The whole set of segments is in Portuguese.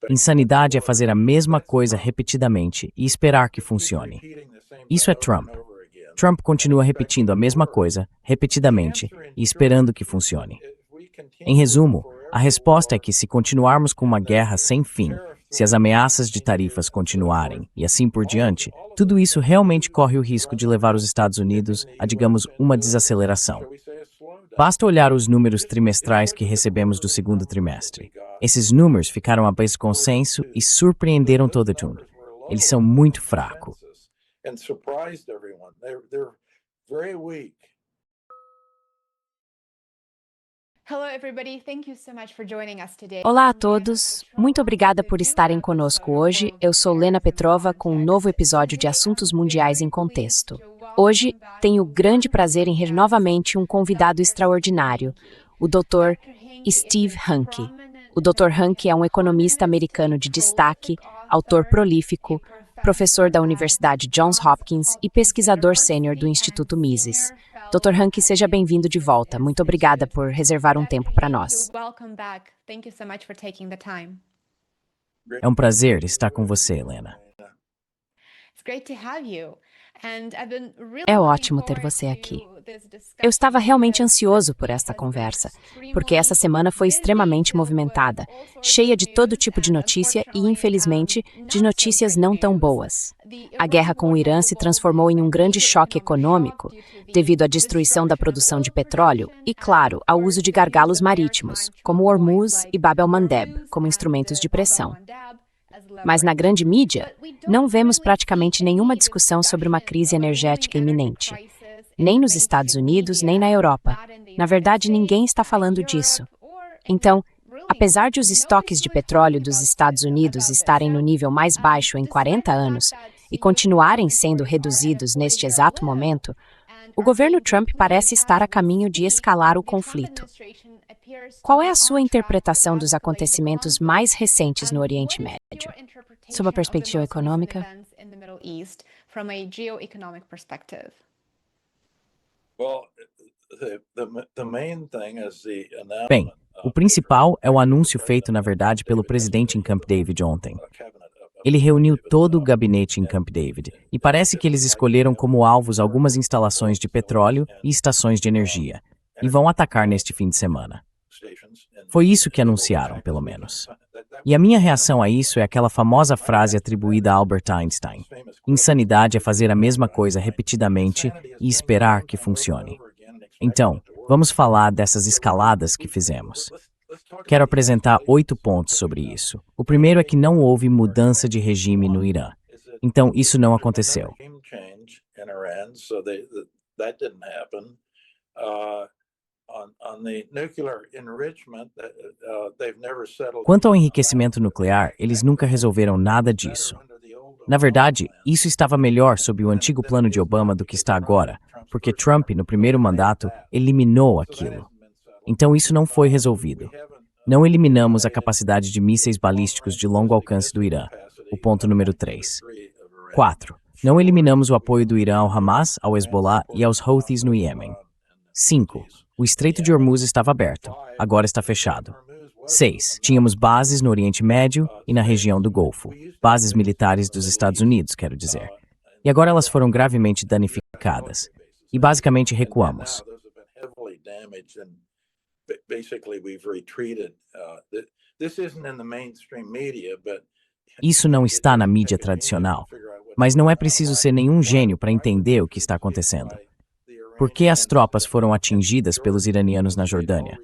Insanidade é fazer a mesma coisa repetidamente e esperar que funcione. Isso é Trump. Trump continua repetindo a mesma coisa repetidamente e esperando que funcione. Em resumo, a resposta é que se continuarmos com uma guerra sem fim, se as ameaças de tarifas continuarem e assim por diante, tudo isso realmente corre o risco de levar os Estados Unidos a, digamos, uma desaceleração. Basta olhar os números trimestrais que recebemos do segundo trimestre. Esses números ficaram abaixo do consenso e surpreenderam todo mundo. Eles são muito fracos. Olá a todos, muito obrigada por estarem conosco hoje. Eu sou Lena Petrova com um novo episódio de Assuntos Mundiais em Contexto. Hoje tenho o grande prazer em ter novamente um convidado extraordinário, o Dr. Steve Hanke. O Dr. Hanke é um economista americano de destaque, autor prolífico, professor da Universidade Johns Hopkins e pesquisador sênior do Instituto Mises. Dr. Hanke, seja bem-vindo de volta. Muito obrigada por reservar um tempo para nós. É um prazer estar com você, Helena. É ótimo ter você aqui. Eu estava realmente ansioso por esta conversa, porque essa semana foi extremamente movimentada, cheia de todo tipo de notícia e, infelizmente, de notícias não tão boas. A guerra com o Irã se transformou em um grande choque econômico, devido à destruição da produção de petróleo e, claro, ao uso de gargalos marítimos, como Hormuz e Bab el-Mandeb, como instrumentos de pressão. Mas na grande mídia, não vemos praticamente nenhuma discussão sobre uma crise energética iminente. Nem nos Estados Unidos, nem na Europa. Na verdade, ninguém está falando disso. Então, apesar de os estoques de petróleo dos Estados Unidos estarem no nível mais baixo em 40 anos e continuarem sendo reduzidos neste exato momento, o governo Trump parece estar a caminho de escalar o conflito. Qual é a sua interpretação dos acontecimentos mais recentes no Oriente Médio? Sob a perspectiva econômica? Bem, o principal é o anúncio feito, na verdade, pelo presidente em Camp David ontem. Ele reuniu todo o gabinete em Camp David e parece que eles escolheram como alvos algumas instalações de petróleo e estações de energia, e vão atacar neste fim de semana. Foi isso que anunciaram, pelo menos. E a minha reação a isso é aquela famosa frase atribuída a Albert Einstein: insanidade é fazer a mesma coisa repetidamente e esperar que funcione. Então, vamos falar dessas escaladas que fizemos. Quero apresentar 8 pontos sobre isso. O primeiro é que não houve mudança de regime no Irã. Então, isso não aconteceu. Quanto ao enriquecimento nuclear, eles nunca resolveram nada disso. Na verdade, isso estava melhor sob o antigo plano de Obama do que está agora, porque Trump, no primeiro mandato, eliminou aquilo. Então isso não foi resolvido. Não eliminamos a capacidade de mísseis balísticos de longo alcance do Irã, o ponto número 3. 4. Não eliminamos o apoio do Irã ao Hamas, ao Hezbollah e aos Houthis no Iêmen. 5. O Estreito de Hormuz estava aberto, agora está fechado. 6. Tínhamos bases no Oriente Médio e na região do Golfo. Bases militares dos Estados Unidos, quero dizer. E agora elas foram gravemente danificadas. E basicamente recuamos. Isso não está na mídia tradicional, mas não é preciso ser nenhum gênio para entender o que está acontecendo. Por que as tropas foram atingidas pelos iranianos na Jordânia?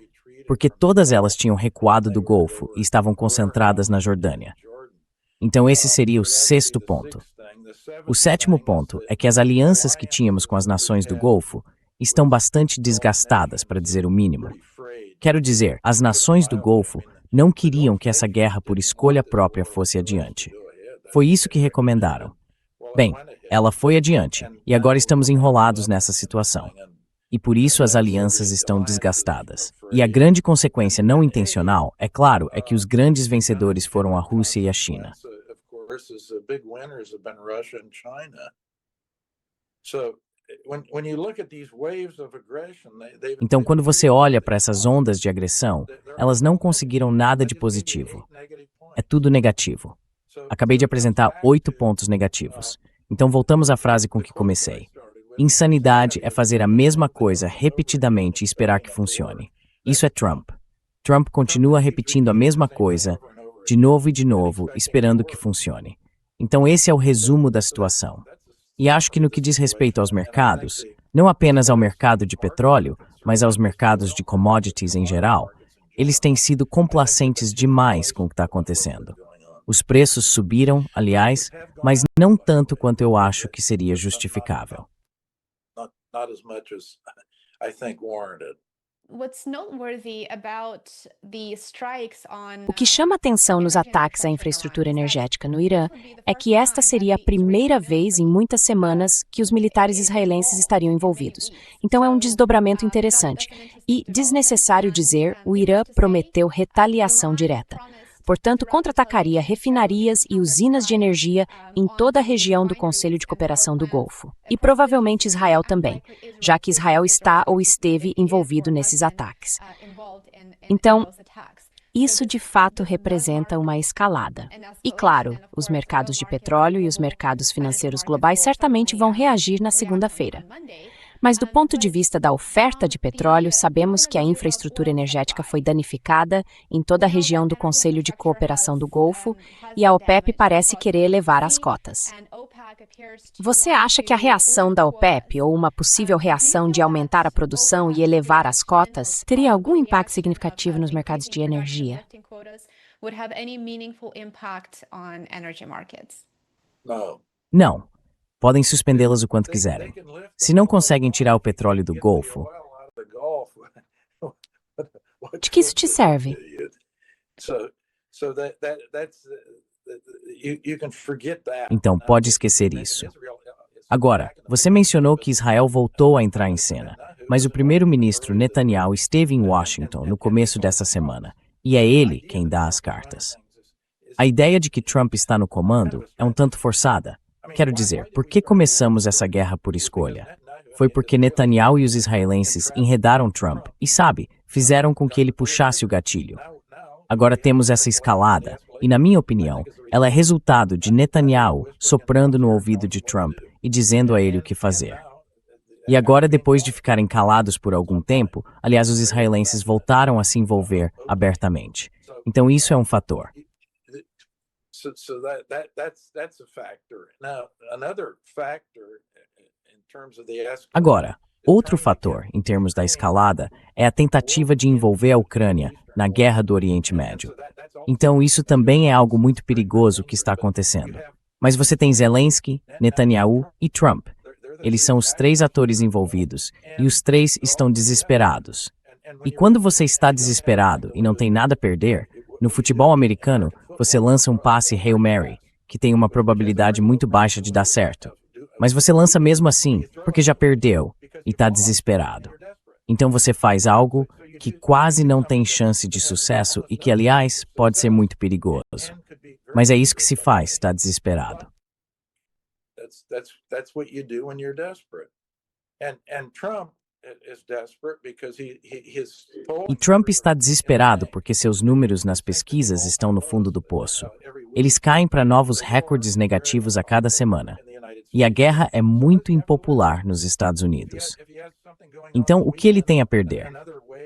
Porque todas elas tinham recuado do Golfo e estavam concentradas na Jordânia. Então esse seria o 6º ponto. O 7º ponto é que as alianças que tínhamos com as nações do Golfo estão bastante desgastadas, para dizer o mínimo. Quero dizer, as nações do Golfo não queriam que essa guerra por escolha própria fosse adiante. Foi isso que recomendaram. Bem, ela foi adiante, e agora estamos enrolados nessa situação. E por isso as alianças estão desgastadas. E a grande consequência não intencional, é claro, é que os grandes vencedores foram a Rússia e a China. Então, quando você olha para essas ondas de agressão, elas não conseguiram nada de positivo. É tudo negativo. Acabei de apresentar 8 pontos negativos. Então, voltamos à frase com que comecei. Insanidade é fazer a mesma coisa repetidamente e esperar que funcione. Isso é Trump. Trump continua repetindo a mesma coisa, de novo e de novo, esperando que funcione. Então, esse é o resumo da situação. E acho que no que diz respeito aos mercados, não apenas ao mercado de petróleo, mas aos mercados de commodities em geral, eles têm sido complacentes demais com o que está acontecendo. Os preços subiram, aliás, mas não tanto quanto eu acho que seria justificável. O que chama atenção nos ataques à infraestrutura energética no Irã é que esta seria a primeira vez em muitas semanas que os militares israelenses estariam envolvidos. Então é um desdobramento interessante. E, desnecessário dizer, o Irã prometeu retaliação direta. Portanto, contra-atacaria refinarias e usinas de energia em toda a região do Conselho de Cooperação do Golfo. E provavelmente Israel também, já que Israel está ou esteve envolvido nesses ataques. Então, isso de fato representa uma escalada. E claro, os mercados de petróleo e os mercados financeiros globais certamente vão reagir na segunda-feira. Mas do ponto de vista da oferta de petróleo, sabemos que a infraestrutura energética foi danificada em toda a região do Conselho de Cooperação do Golfo e a OPEP parece querer elevar as cotas. Você acha que a reação da OPEP, ou uma possível reação de aumentar a produção e elevar as cotas, teria algum impacto significativo nos mercados de energia? Não. Podem suspendê-las o quanto quiserem. Se não conseguem tirar o petróleo do Golfo, de que isso te serve? então pode esquecer isso. Agora, você mencionou que Israel voltou a entrar em cena, mas o primeiro-ministro Netanyahu esteve em Washington no começo dessa semana, e é ele quem dá as cartas. A ideia de que Trump está no comando é um tanto forçada. Quero dizer, por que começamos essa guerra por escolha? Foi porque Netanyahu e os israelenses enredaram Trump e, sabe, fizeram com que ele puxasse o gatilho. Agora temos essa escalada, e na minha opinião, ela é resultado de Netanyahu soprando no ouvido de Trump e dizendo a ele o que fazer. E agora, depois de ficarem calados por algum tempo, aliás, os israelenses voltaram a se envolver abertamente. Então isso é um fator. Agora, outro fator, em termos da escalada, é a tentativa de envolver a Ucrânia na guerra do Oriente Médio. Então, isso também é algo muito perigoso que está acontecendo. Mas você tem Zelensky, Netanyahu e Trump. Eles são os 3 atores envolvidos, e os 3 estão desesperados. E quando você está desesperado e não tem nada a perder, no futebol americano, você lança um passe Hail Mary, que tem uma probabilidade muito baixa de dar certo. Mas você lança mesmo assim, porque já perdeu e está desesperado. Então você faz algo que quase não tem chance de sucesso e que, aliás, pode ser muito perigoso. Mas é isso que se faz, está desesperado. E Trump está desesperado porque seus números nas pesquisas estão no fundo do poço. Eles caem para novos recordes negativos a cada semana. E a guerra é muito impopular nos Estados Unidos. Então, o que ele tem a perder?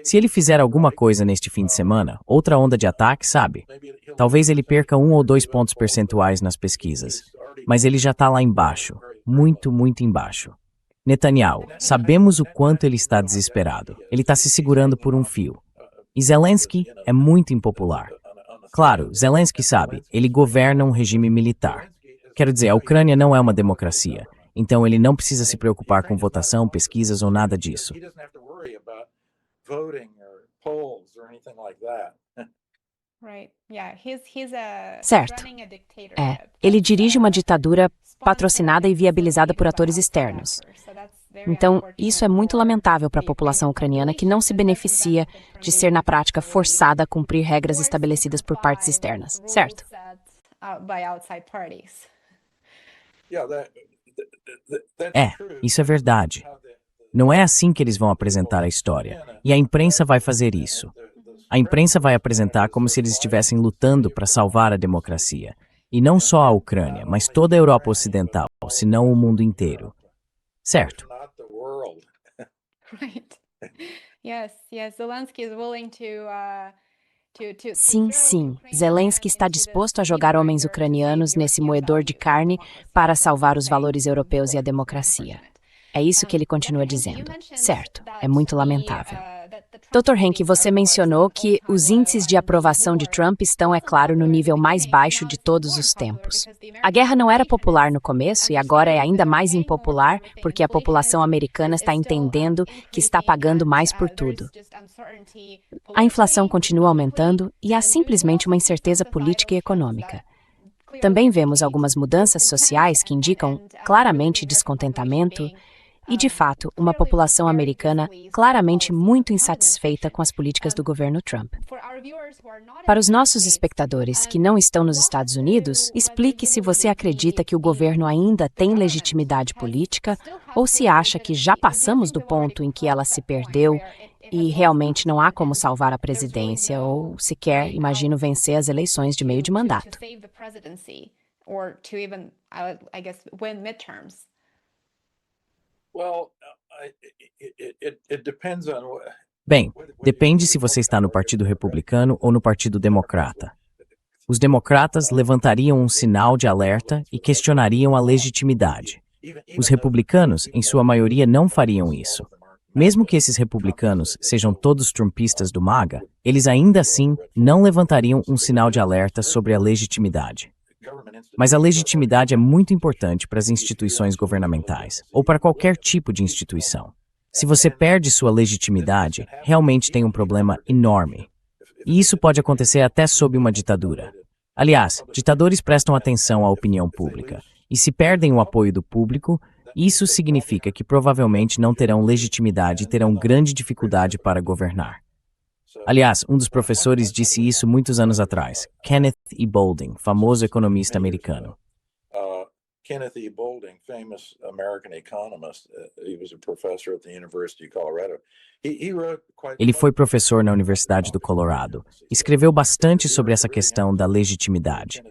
Se ele fizer alguma coisa neste fim de semana, outra onda de ataque, sabe? Talvez ele perca 1 ou 2 pontos percentuais nas pesquisas. Mas ele já está lá embaixo, muito, muito embaixo. Netanyahu, sabemos o quanto ele está desesperado. Ele está se segurando por um fio. E Zelensky é muito impopular. Claro, Zelensky sabe, ele governa um regime militar. Quero dizer, a Ucrânia não é uma democracia, então ele não precisa se preocupar com votação, pesquisas ou nada disso. Certo. Ele dirige uma ditadura patrocinada e viabilizada por atores externos. Então, isso é muito lamentável para a população ucraniana que não se beneficia de ser, na prática, forçada a cumprir regras estabelecidas por partes externas, certo? É, isso é verdade. Não é assim que eles vão apresentar a história, e a imprensa vai fazer isso. A imprensa vai apresentar como se eles estivessem lutando para salvar a democracia. E não só a Ucrânia, mas toda a Europa Ocidental, se não o mundo inteiro. Certo? Sim, sim. Zelensky está disposto a jogar homens ucranianos nesse moedor de carne para salvar os valores europeus e a democracia. É isso que ele continua dizendo. Certo, é muito lamentável. Dr. Henke, você mencionou que os índices de aprovação de Trump estão, é claro, no nível mais baixo de todos os tempos. A guerra não era popular no começo e agora é ainda mais impopular porque a população americana está entendendo que está pagando mais por tudo. A inflação continua aumentando e há simplesmente uma incerteza política e econômica. Também vemos algumas mudanças sociais que indicam claramente descontentamento e, de fato, uma população americana claramente muito insatisfeita com as políticas do governo Trump. Para os nossos espectadores que não estão nos Estados Unidos, explique se você acredita que o governo ainda tem legitimidade política ou se acha que já passamos do ponto em que ela se perdeu e realmente não há como salvar a presidência ou sequer, imagino, vencer as eleições de meio de mandato. Bem, depende se você está no Partido Republicano ou no Partido Democrata. Os democratas levantariam um sinal de alerta e questionariam a legitimidade. Os republicanos, em sua maioria, não fariam isso. Mesmo que esses republicanos sejam todos trumpistas do MAGA, eles ainda assim não levantariam um sinal de alerta sobre a legitimidade. Mas a legitimidade é muito importante para as instituições governamentais, ou para qualquer tipo de instituição. Se você perde sua legitimidade, realmente tem um problema enorme. E isso pode acontecer até sob uma ditadura. Aliás, ditadores prestam atenção à opinião pública, e se perdem o apoio do público, isso significa que provavelmente não terão legitimidade e terão grande dificuldade para governar. Aliás, um dos professores disse isso muitos anos atrás, Kenneth E. Boulding, famoso economista americano. Kenneth E. Boulding, famous American economist, he was a professor at the University of Colorado. Ele foi professor na Universidade do Colorado. Escreveu bastante sobre essa questão da legitimidade.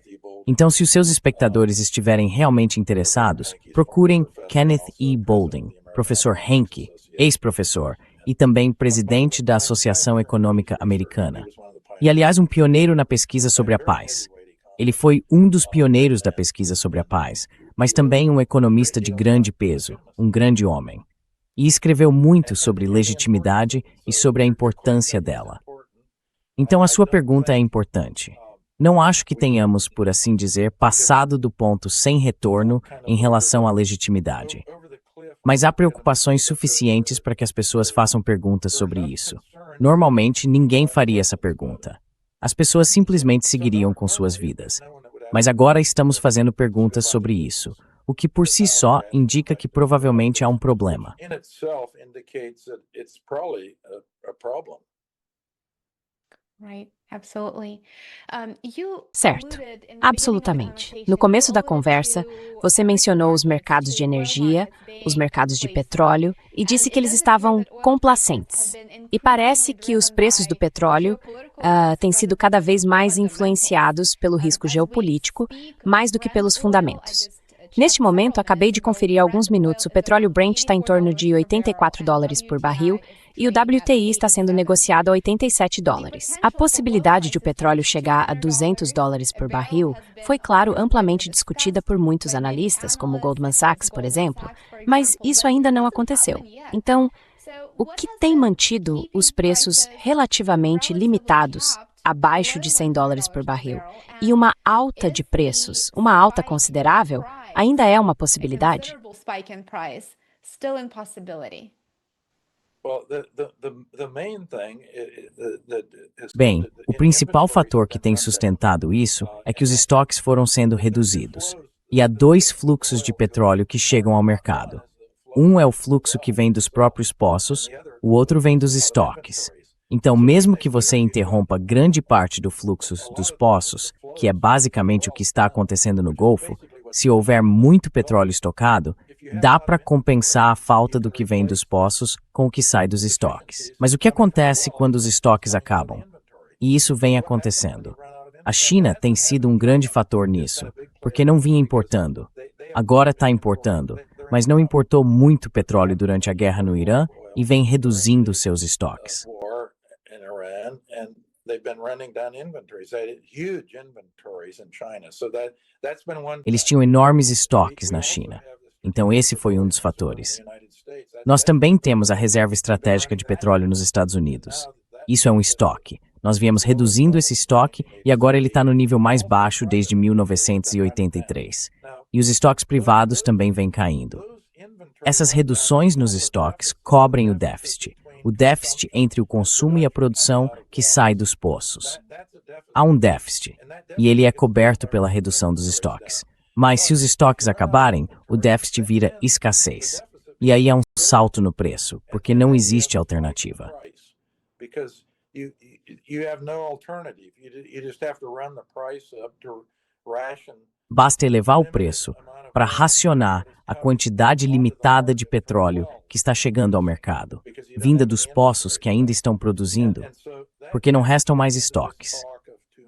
Então, se os seus espectadores estiverem realmente interessados, procurem Kenneth E. Boulding, professor Henke, ex-professor, e também presidente da Associação Econômica Americana. E, aliás, um pioneiro na pesquisa sobre a paz. Ele foi um dos pioneiros da pesquisa sobre a paz, mas também um economista de grande peso, um grande homem. E escreveu muito sobre legitimidade e sobre a importância dela. Então, a sua pergunta é importante. Não acho que tenhamos, por assim dizer, passado do ponto sem retorno em relação à legitimidade. Mas há preocupações suficientes para que as pessoas façam perguntas sobre isso. Normalmente, ninguém faria essa pergunta. As pessoas simplesmente seguiriam com suas vidas. Mas agora estamos fazendo perguntas sobre isso, o que por si só indica que provavelmente há um problema. Certo, absolutamente. No começo da conversa, você mencionou os mercados de energia, os mercados de petróleo e disse que eles estavam complacentes. E parece que os preços do petróleo têm sido cada vez mais influenciados pelo risco geopolítico, mais do que pelos fundamentos. Neste momento, acabei de conferir há alguns minutos, o petróleo Brent está em torno de $84 por barril e o WTI está sendo negociado a $87. A possibilidade de o petróleo chegar a $200 por barril foi, claro, amplamente discutida por muitos analistas, como Goldman Sachs, por exemplo, mas isso ainda não aconteceu. Então, o que tem mantido os preços relativamente limitados abaixo de $100 por barril e uma alta de preços, uma alta considerável, ainda é uma possibilidade? Bem, o principal fator que tem sustentado isso é que os estoques foram sendo reduzidos. E há dois fluxos de petróleo que chegam ao mercado. Um é o fluxo que vem dos próprios poços, o outro vem dos estoques. Então, mesmo que você interrompa grande parte do fluxo dos poços, que é basicamente o que está acontecendo no Golfo, se houver muito petróleo estocado, dá para compensar a falta do que vem dos poços com o que sai dos estoques. Mas o que acontece quando os estoques acabam? E isso vem acontecendo. A China tem sido um grande fator nisso, porque não vinha importando. Agora está importando, mas não importou muito petróleo durante a guerra no Irã e vem reduzindo seus estoques. Eles tinham enormes estoques na China, então esse foi um dos fatores. Nós também temos a reserva estratégica de petróleo nos Estados Unidos. Isso é um estoque. Nós viemos reduzindo esse estoque e agora ele está no nível mais baixo desde 1983. E os estoques privados também vêm caindo. Essas reduções nos estoques cobrem o déficit entre o consumo e a produção que sai dos poços. Há um déficit, e ele é coberto pela redução dos estoques. Mas se os estoques acabarem, o déficit vira escassez. E aí há um salto no preço, porque não existe alternativa. Basta elevar o preço para racionar a quantidade limitada de petróleo que está chegando ao mercado, vinda dos poços que ainda estão produzindo, porque não restam mais estoques.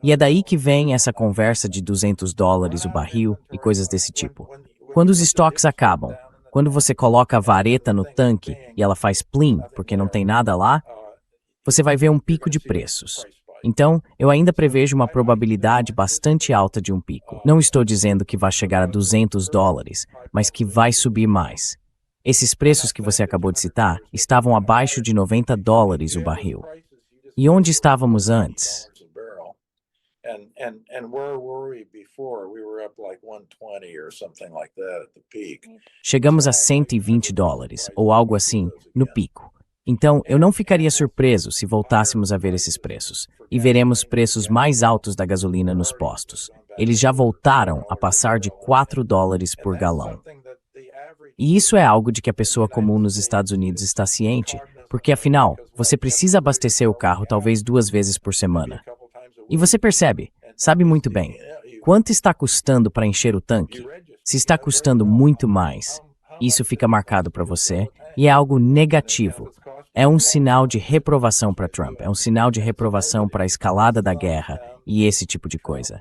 E é daí que vem essa conversa de $200 o barril e coisas desse tipo. Quando os estoques acabam, quando você coloca a vareta no tanque e ela faz plim, porque não tem nada lá, você vai ver um pico de preços. Então, eu ainda prevejo uma probabilidade bastante alta de um pico. Não estou dizendo que vai chegar a $200, mas que vai subir mais. Esses preços que você acabou de citar estavam abaixo de $90 o barril. E onde estávamos antes? Chegamos a $120, ou algo assim, no pico. Então, eu não ficaria surpreso se voltássemos a ver esses preços. E veremos preços mais altos da gasolina nos postos. Eles já voltaram a passar de $4 por galão. E isso é algo de que a pessoa comum nos Estados Unidos está ciente, porque afinal, você precisa abastecer o carro talvez 2 vezes por semana. E você percebe, sabe muito bem, quanto está custando para encher o tanque? Se está custando muito mais, isso fica marcado para você e é algo negativo. É um sinal de reprovação para Trump, é um sinal de reprovação para a escalada da guerra e esse tipo de coisa.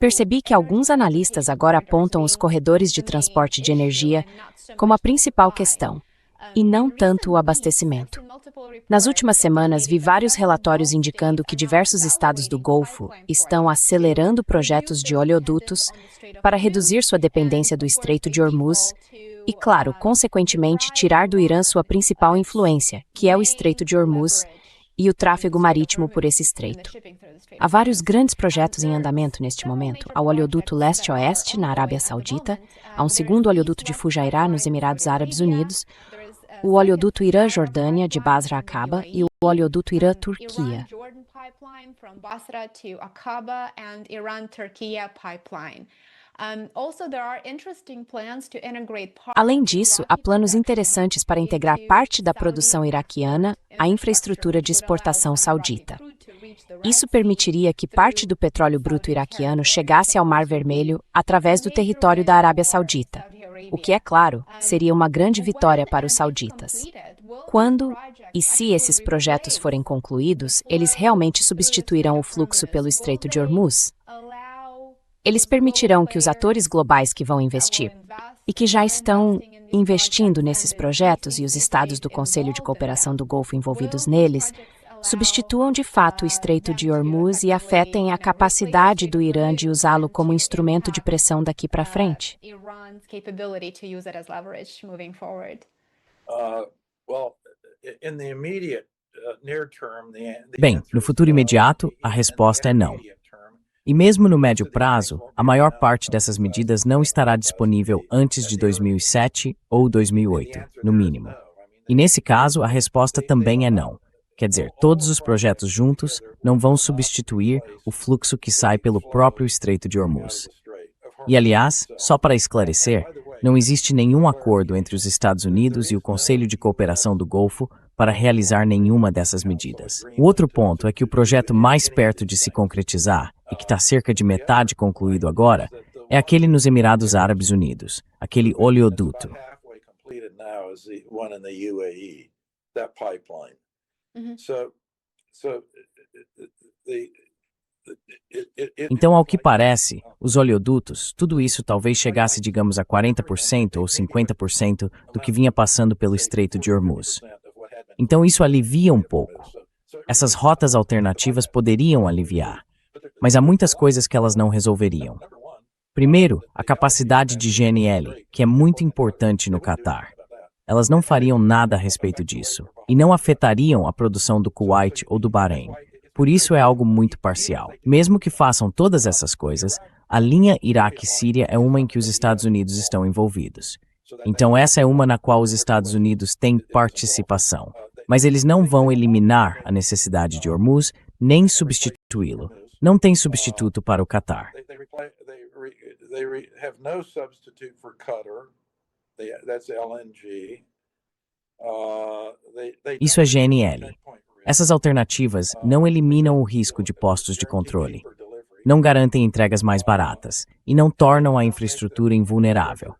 Percebi que alguns analistas agora apontam os corredores de transporte de energia como a principal questão, e não tanto o abastecimento. Nas últimas semanas, vi vários relatórios indicando que diversos estados do Golfo estão acelerando projetos de oleodutos para reduzir sua dependência do Estreito de Hormuz e, claro, consequentemente, tirar do Irã sua principal influência, que é o Estreito de Hormuz e o tráfego marítimo por esse estreito. Há vários grandes projetos em andamento neste momento. Há o oleoduto leste-oeste, na Arábia Saudita, há um segundo oleoduto de Fujairah, nos Emirados Árabes Unidos, o oleoduto Irã-Jordânia, de Basra a Aqaba, e o oleoduto Irã-Turquia. Além disso, há planos interessantes para integrar parte da produção iraquiana à infraestrutura de exportação saudita. Isso permitiria que parte do petróleo bruto iraquiano chegasse ao Mar Vermelho através do território da Arábia Saudita, o que, é claro, seria uma grande vitória para os sauditas. Quando e se esses projetos forem concluídos, eles realmente substituirão o fluxo pelo Estreito de Hormuz? Eles permitirão que os atores globais que vão investir e que já estão investindo nesses projetos e os estados do Conselho de Cooperação do Golfo envolvidos neles substituam de fato o Estreito de Hormuz e afetem a capacidade do Irã de usá-lo como instrumento de pressão daqui para frente. Bem, no futuro imediato, a resposta é não. E mesmo no médio prazo, a maior parte dessas medidas não estará disponível antes de 2007 ou 2008, no mínimo. E nesse caso, a resposta também é não. Quer dizer, todos os projetos juntos não vão substituir o fluxo que sai pelo próprio Estreito de Hormuz. E, aliás, só para esclarecer, não existe nenhum acordo entre os Estados Unidos e o Conselho de Cooperação do Golfo para realizar nenhuma dessas medidas. O outro ponto é que o projeto mais perto de se concretizar, e que está cerca de metade concluído agora, é aquele nos Emirados Árabes Unidos, aquele oleoduto. Então, ao que parece, os oleodutos, tudo isso talvez chegasse, digamos, a 40% ou 50% do que vinha passando pelo Estreito de Hormuz. Então, isso alivia um pouco. Essas rotas alternativas poderiam aliviar, mas há muitas coisas que elas não resolveriam. Primeiro, a capacidade de GNL, que é muito importante no Catar. Elas não fariam nada a respeito disso, e não afetariam a produção do Kuwait ou do Bahrein. Por isso é algo muito parcial. Mesmo que façam todas essas coisas, a linha Iraque-Síria é uma em que os Estados Unidos estão envolvidos. Então essa é uma na qual os Estados Unidos têm participação. Mas eles não vão eliminar a necessidade de Hormuz, nem substituí-lo. Não tem substituto para o Catar. Isso é GNL. Essas alternativas não eliminam o risco de postos de controle, não garantem entregas mais baratas e não tornam a infraestrutura invulnerável.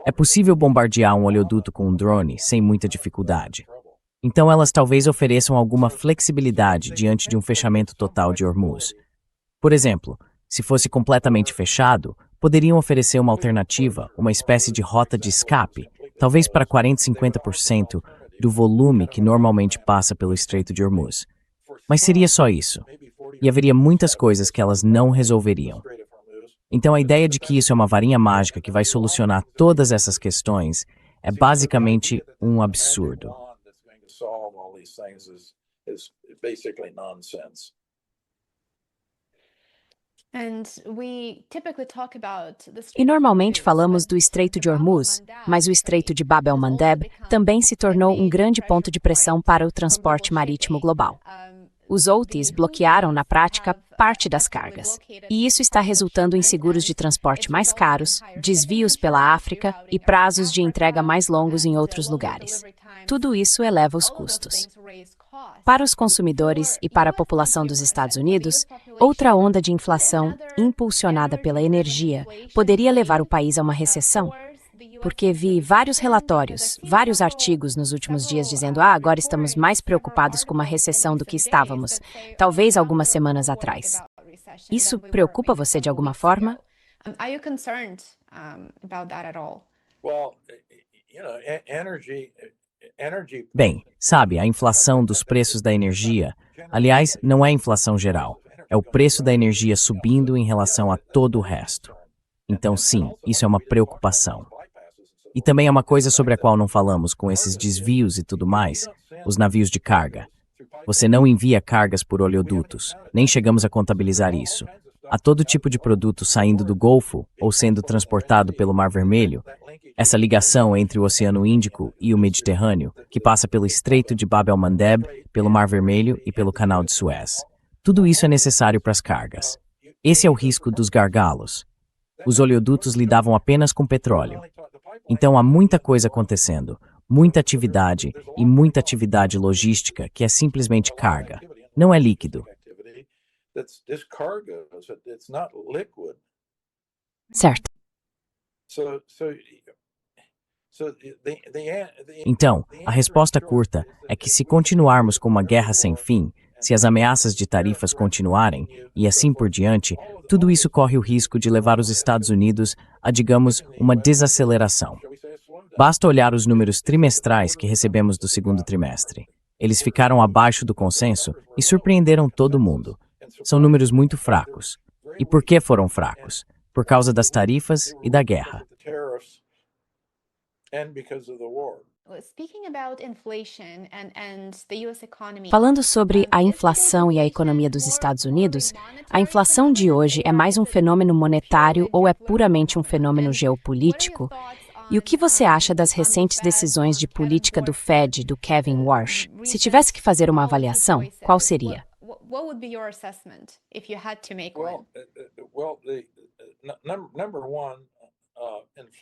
É possível bombardear um oleoduto com um drone sem muita dificuldade. Então elas talvez ofereçam alguma flexibilidade diante de um fechamento total de Hormuz. Por exemplo, se fosse completamente fechado, poderiam oferecer uma alternativa, uma espécie de rota de escape, talvez para 40, 50% do volume que normalmente passa pelo Estreito de Hormuz. Mas seria só isso. E haveria muitas coisas que elas não resolveriam. Então a ideia de que isso é uma varinha mágica que vai solucionar todas essas questões é basicamente um absurdo. E normalmente falamos do Estreito de Hormuz, mas o Estreito de Bab el-Mandeb também se tornou um grande ponto de pressão para o transporte marítimo global. Os Houthis bloquearam, na prática, parte das cargas. E isso está resultando em seguros de transporte mais caros, desvios pela África e prazos de entrega mais longos em outros lugares. Tudo isso eleva os custos. Para os consumidores e para a população dos Estados Unidos, outra onda de inflação, impulsionada pela energia, poderia levar o país a uma recessão. Porque vi vários relatórios, vários artigos nos últimos dias dizendo agora estamos mais preocupados com uma recessão do que estávamos, talvez algumas semanas atrás. Isso preocupa você de alguma forma? Bem, sabe, a inflação dos preços da energia, aliás, não é inflação geral, é o preço da energia subindo em relação a todo o resto. Então, sim, isso é uma preocupação. E também é uma coisa sobre a qual não falamos com esses desvios e tudo mais, os navios de carga. Você não envia cargas por oleodutos, nem chegamos a contabilizar isso. Há todo tipo de produto saindo do Golfo ou sendo transportado pelo Mar Vermelho. Essa ligação entre o Oceano Índico e o Mediterrâneo, que passa pelo Estreito de Bab el-Mandeb, pelo Mar Vermelho e pelo Canal de Suez. Tudo isso é necessário para as cargas. Esse é o risco dos gargalos. Os oleodutos lidavam apenas com petróleo. Então há muita coisa acontecendo, muita atividade e muita atividade logística que é simplesmente carga, não é líquido. Certo. Então, a resposta curta é que se continuarmos com uma guerra sem fim, se as ameaças de tarifas continuarem e assim por diante, tudo isso corre o risco de levar os Estados Unidos a, digamos, uma desaceleração. Basta olhar os números trimestrais que recebemos do segundo trimestre. Eles ficaram abaixo do consenso e surpreenderam todo mundo. São números muito fracos. E por que foram fracos? Por causa das tarifas e da guerra. Falando sobre a inflação e a economia dos Estados Unidos, a inflação de hoje é mais um fenômeno monetário ou é puramente um fenômeno geopolítico? E o que você acha das recentes decisões de política do Fed, do Kevin Warsh? Se tivesse que fazer uma avaliação, qual seria?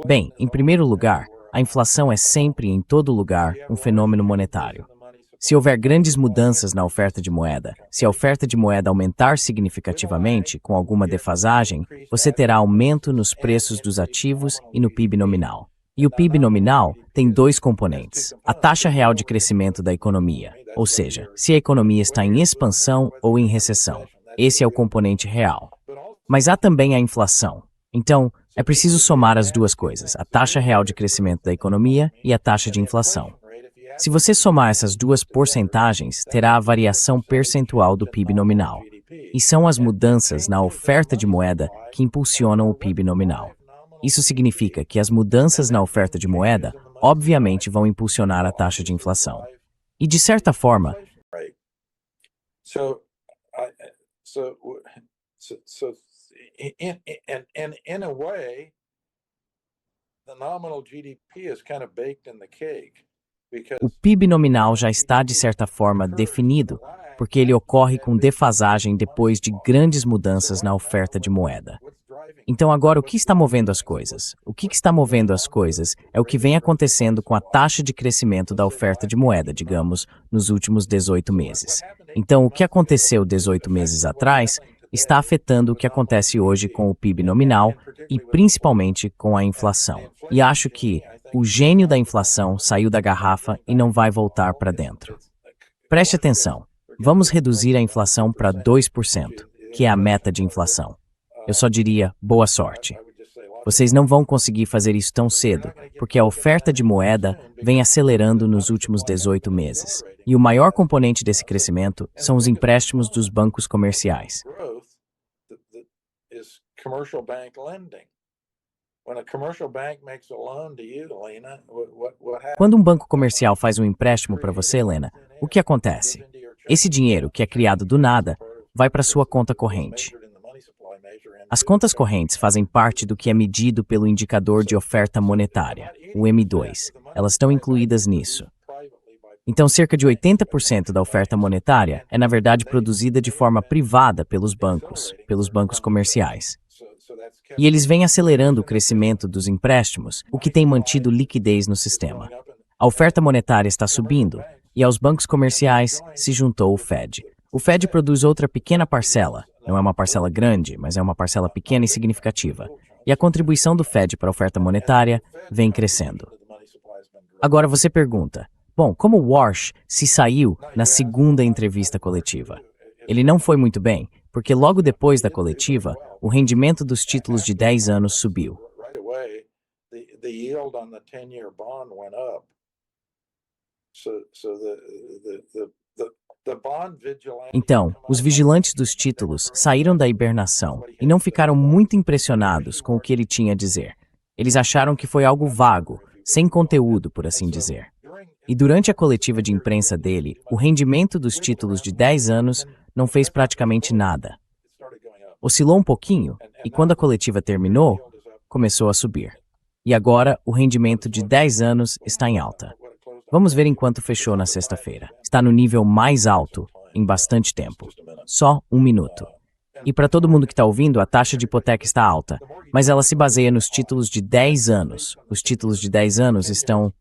Bem, em primeiro lugar, a inflação é sempre, em todo lugar, um fenômeno monetário. Se houver grandes mudanças na oferta de moeda, se a oferta de moeda aumentar significativamente, com alguma defasagem, você terá aumento nos preços dos ativos e no PIB nominal. E o PIB nominal tem dois componentes: a taxa real de crescimento da economia, ou seja, se a economia está em expansão ou em recessão. Esse é o componente real. Mas há também a inflação. Então, é preciso somar as duas coisas, a taxa real de crescimento da economia e a taxa de inflação. Se você somar essas duas porcentagens, terá a variação percentual do PIB nominal. E são as mudanças na oferta de moeda que impulsionam o PIB nominal. Isso significa que as mudanças na oferta de moeda, obviamente, vão impulsionar a taxa de inflação. E, de certa forma, in a way, the nominal GDP is kind of baked in the cake. o PIB nominal já está, de certa forma, definido, porque ele ocorre com defasagem depois de grandes mudanças na oferta de moeda. Então, agora, o que está movendo as coisas? O que está movendo as coisas é o que vem acontecendo com a taxa de crescimento da oferta de moeda, digamos, nos últimos 18 meses. Então, o que aconteceu 18 meses atrás está afetando o que acontece hoje com o PIB nominal e, principalmente, com a inflação. E acho que o gênio da inflação saiu da garrafa e não vai voltar para dentro. Preste atenção. Vamos reduzir a inflação para 2%, que é a meta de inflação. Eu só diria, boa sorte. Vocês não vão conseguir fazer isso tão cedo, porque a oferta de moeda vem acelerando nos últimos 18 meses. E o maior componente desse crescimento são os empréstimos dos bancos comerciais. Quando um banco comercial faz um empréstimo para você, Helena, o que acontece? Esse dinheiro, que é criado do nada, vai para sua conta corrente. As contas correntes fazem parte do que é medido pelo indicador de oferta monetária, o M2. Elas estão incluídas nisso. Então, cerca de 80% da oferta monetária é, na verdade, produzida de forma privada pelos bancos comerciais. E eles vêm acelerando o crescimento dos empréstimos, o que tem mantido liquidez no sistema. A oferta monetária está subindo, e aos bancos comerciais se juntou o Fed. O Fed produz outra pequena parcela. Não é uma parcela grande, mas é uma parcela pequena e significativa. E a contribuição do Fed para a oferta monetária vem crescendo. Agora você pergunta, bom, como Warsh se saiu na segunda entrevista coletiva? Ele não foi muito bem, porque logo depois da coletiva, o rendimento dos títulos de 10 anos subiu. Então, os vigilantes dos títulos saíram da hibernação e não ficaram muito impressionados com o que ele tinha a dizer. Eles acharam que foi algo vago, sem conteúdo, por assim dizer. E durante a coletiva de imprensa dele, o rendimento dos títulos de 10 anos não fez praticamente nada. Oscilou um pouquinho e, quando a coletiva terminou, começou a subir. E agora, o rendimento de 10 anos está em alta. Vamos ver enquanto fechou na sexta-feira. Está no nível mais alto em bastante tempo. Só um minuto. E para todo mundo que está ouvindo, a taxa de hipoteca está alta, mas ela se baseia nos títulos de 10 anos. Os títulos de 10 anos estamos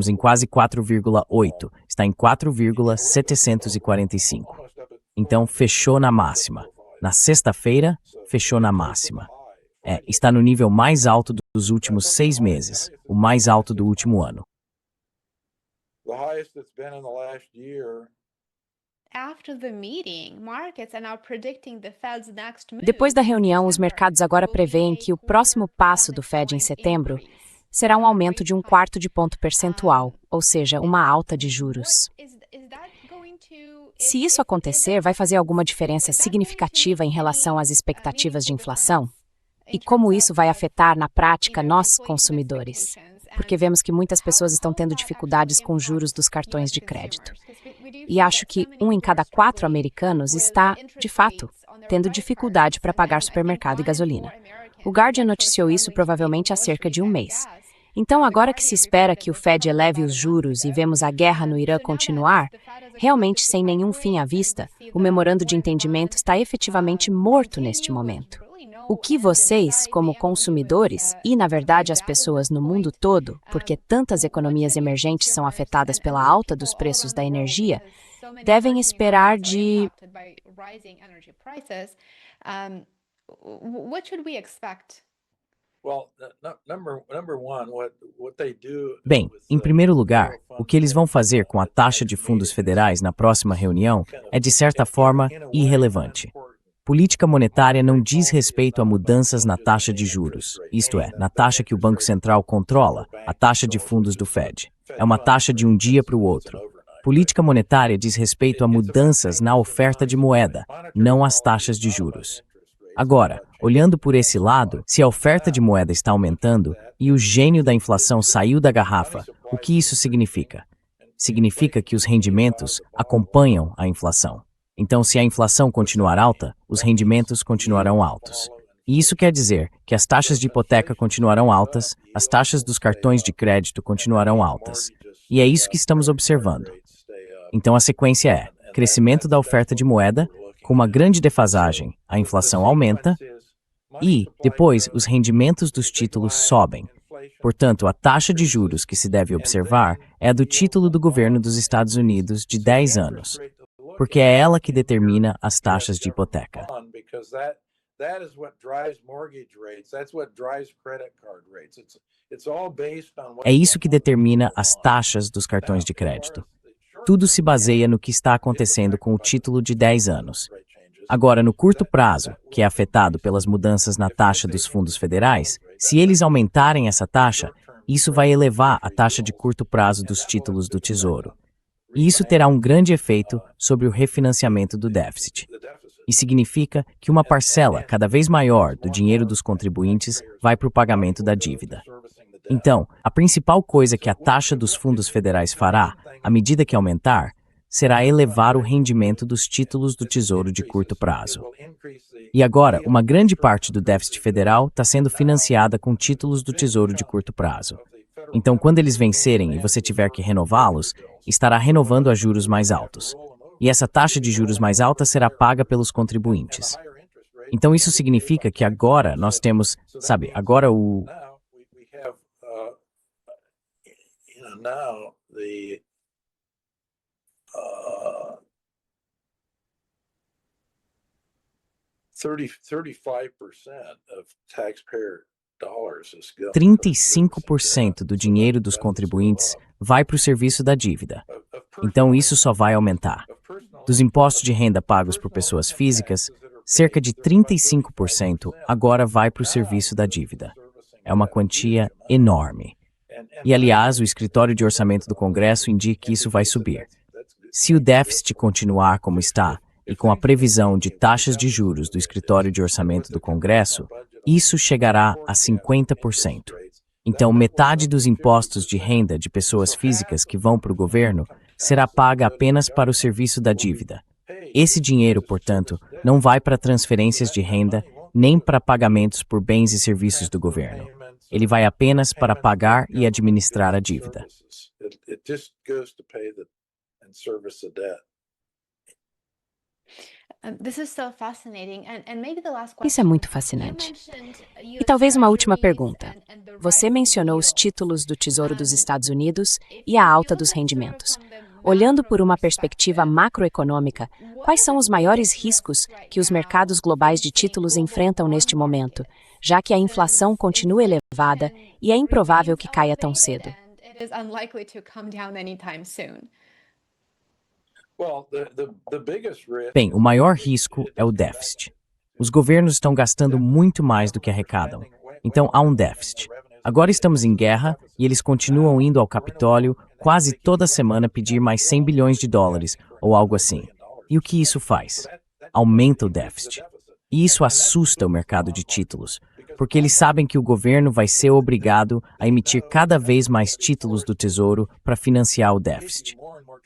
em quase 4,8. Está em 4,745. Então, fechou na máxima. Na sexta-feira, fechou na máxima. Está no nível mais alto dos últimos 6 meses, o mais alto do último ano. Depois da reunião, os mercados agora preveem que o próximo passo do Fed em setembro será um aumento de 1/4 de ponto percentual, ou seja, uma alta de juros. Se isso acontecer, vai fazer alguma diferença significativa em relação às expectativas de inflação? E como isso vai afetar, na prática, nós, consumidores? Porque vemos que muitas pessoas estão tendo dificuldades com juros dos cartões de crédito. E acho que 1 em cada 4 americanos está, de fato, tendo dificuldade para pagar supermercado e gasolina. O Guardian noticiou isso provavelmente há cerca de um mês. Então, agora que se espera que o Fed eleve os juros e vemos a guerra no Irã continuar, realmente sem nenhum fim à vista, o memorando de entendimento está efetivamente morto neste momento. O que vocês, como consumidores, e na verdade as pessoas no mundo todo, porque tantas economias emergentes são afetadas pela alta dos preços da energia, devem esperar de... Bem, em primeiro lugar, o que eles vão fazer com a taxa de fundos federais na próxima reunião é, de certa forma, irrelevante. Política monetária não diz respeito a mudanças na taxa de juros, isto é, na taxa que o Banco Central controla, a taxa de fundos do Fed. É uma taxa de um dia para o outro. Política monetária diz respeito a mudanças na oferta de moeda, não às taxas de juros. Agora, olhando por esse lado, se a oferta de moeda está aumentando e o gênio da inflação saiu da garrafa, o que isso significa? Significa que os rendimentos acompanham a inflação. Então, se a inflação continuar alta, os rendimentos continuarão altos. E isso quer dizer que as taxas de hipoteca continuarão altas, as taxas dos cartões de crédito continuarão altas. E é isso que estamos observando. Então, a sequência é crescimento da oferta de moeda, com uma grande defasagem, a inflação aumenta e, depois, os rendimentos dos títulos sobem. Portanto, a taxa de juros que se deve observar é a do título do governo dos Estados Unidos de 10 anos, porque é ela que determina as taxas de hipoteca. É isso que determina as taxas dos cartões de crédito. Tudo se baseia no que está acontecendo com o título de 10 anos. Agora, no curto prazo, que é afetado pelas mudanças na taxa dos fundos federais, se eles aumentarem essa taxa, isso vai elevar a taxa de curto prazo dos títulos do Tesouro. E isso terá um grande efeito sobre o refinanciamento do déficit. E significa que uma parcela cada vez maior do dinheiro dos contribuintes vai para o pagamento da dívida. Então, a principal coisa que a taxa dos fundos federais fará, à medida que aumentar, será elevar o rendimento dos títulos do Tesouro de curto prazo. E agora, uma grande parte do déficit federal está sendo financiada com títulos do Tesouro de curto prazo. Então, quando eles vencerem e você tiver que renová-los, estará renovando a juros mais altos. E essa taxa de juros mais alta será paga pelos contribuintes. Então, isso significa que agora nós temos, agora o... Now the 35% do dinheiro dos contribuintes vai para o serviço da dívida. Então, isso só vai aumentar. Dos impostos de renda pagos por pessoas físicas, cerca de 35% agora vai para o serviço da dívida. É uma quantia enorme. E, aliás, o Escritório de Orçamento do Congresso indica que isso vai subir. Se o déficit continuar como está, e com a previsão de taxas de juros do Escritório de Orçamento do Congresso, isso chegará a 50%. Então, metade dos impostos de renda de pessoas físicas que vão para o governo será paga apenas para o serviço da dívida. Esse dinheiro, portanto, não vai para transferências de renda nem para pagamentos por bens e serviços do governo. Ele vai apenas para pagar e administrar a dívida. Isso é muito fascinante. E talvez uma última pergunta. Você mencionou os títulos do Tesouro dos Estados Unidos e a alta dos rendimentos. Olhando por uma perspectiva macroeconômica, quais são os maiores riscos que os mercados globais de títulos enfrentam neste momento, já que a inflação continua elevada e é improvável que caia tão cedo? Bem, o maior risco é o déficit. Os governos estão gastando muito mais do que arrecadam. Então, há um déficit. Agora estamos em guerra e eles continuam indo ao Capitólio quase toda semana pedir mais 100 bilhões de dólares ou algo assim. E o que isso faz? Aumenta o déficit. E isso assusta o mercado de títulos, porque eles sabem que o governo vai ser obrigado a emitir cada vez mais títulos do Tesouro para financiar o déficit.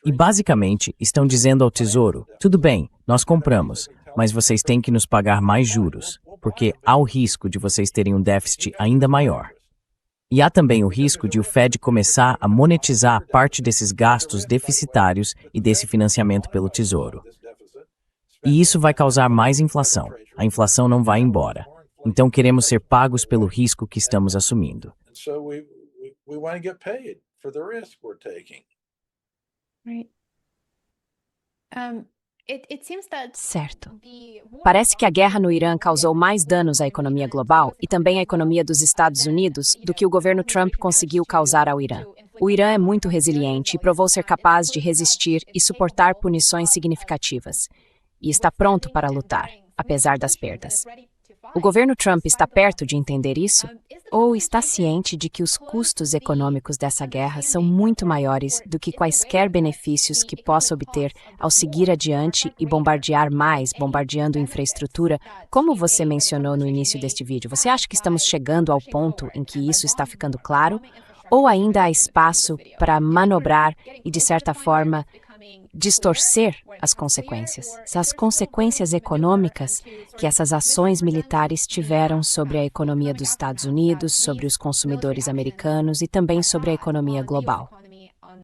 E basicamente estão dizendo ao Tesouro, tudo bem, nós compramos, mas vocês têm que nos pagar mais juros, porque há o risco de vocês terem um déficit ainda maior. E há também o risco de o Fed começar a monetizar parte desses gastos deficitários e desse financiamento pelo Tesouro. E isso vai causar mais inflação. A inflação não vai embora. Então queremos ser pagos pelo risco que estamos assumindo. So we want to get paid for the risk we're taking. Right. Certo. Parece que a guerra no Irã causou mais danos à economia global e também à economia dos Estados Unidos do que o governo Trump conseguiu causar ao Irã. O Irã é muito resiliente e provou ser capaz de resistir e suportar punições significativas. E está pronto para lutar, apesar das perdas. O governo Trump está perto de entender isso? Ou está ciente de que os custos econômicos dessa guerra são muito maiores do que quaisquer benefícios que possa obter ao seguir adiante e bombardear mais, bombardeando infraestrutura, como você mencionou no início deste vídeo? Você acha que estamos chegando ao ponto em que isso está ficando claro? Ou ainda há espaço para manobrar e, de certa forma, distorcer as consequências econômicas que essas ações militares tiveram sobre a economia dos Estados Unidos, sobre os consumidores americanos e também sobre a economia global?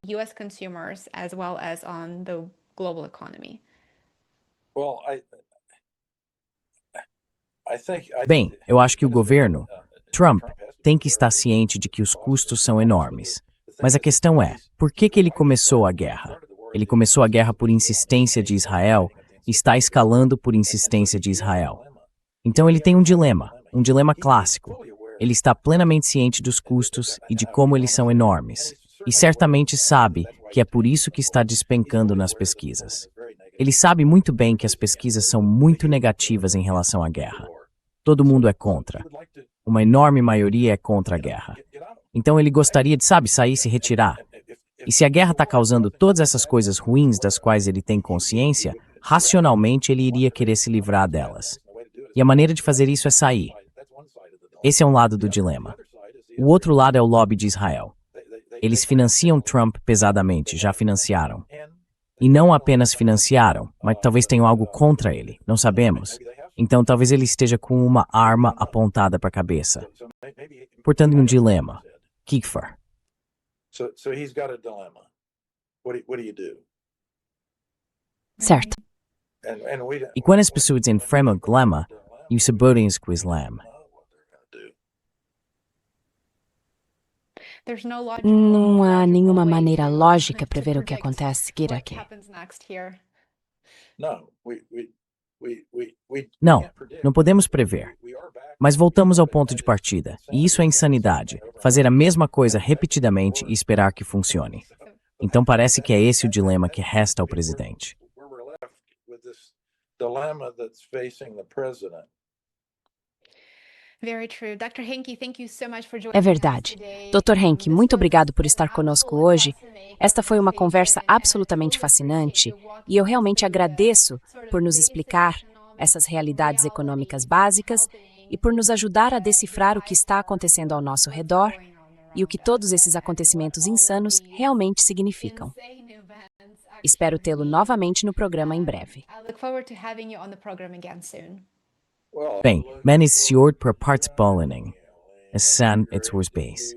US consumers as well as on the global economy. Well, Bem, eu acho que o governo, Trump, tem que estar ciente de que os custos são enormes. Mas a questão é, por que ele começou a guerra? Ele começou a guerra por insistência de Israel e está escalando por insistência de Israel. Então ele tem um dilema clássico. Ele está plenamente ciente dos custos e de como eles são enormes. E certamente sabe que é por isso que está despencando nas pesquisas. Ele sabe muito bem que as pesquisas são muito negativas em relação à guerra. Todo mundo é contra. Uma enorme maioria é contra a guerra. Então ele gostaria de, sair e se retirar. E se a guerra está causando todas essas coisas ruins das quais ele tem consciência, racionalmente ele iria querer se livrar delas. E a maneira de fazer isso é sair. Esse é um lado do dilema. O outro lado é o lobby de Israel. Eles financiam Trump pesadamente, já financiaram. E não apenas financiaram, mas talvez tenham algo contra ele, não sabemos. Então talvez ele esteja com uma arma apontada para a cabeça. Portanto, um dilema. Kiefer. So he's got a dilemma. What do you do? Certo. E quando as pessoas enfrentam o dilema, isso podem com o Islã. Não há nenhuma maneira lógica para ver o que acontece a seguir aqui. Não, não podemos prever. Mas voltamos ao ponto de partida, e isso é insanidade, fazer a mesma coisa repetidamente e esperar que funcione. Então parece que é esse o dilema que resta ao presidente. É verdade. Dr. Henke, muito obrigado por estar conosco hoje. Esta foi uma conversa absolutamente fascinante e eu realmente agradeço por nos explicar essas realidades econômicas básicas e por nos ajudar a decifrar o que está acontecendo ao nosso redor e o que todos esses acontecimentos insanos realmente significam. Espero tê-lo novamente no programa em breve. Bem, men is Sjord per partsballning. San it's was base.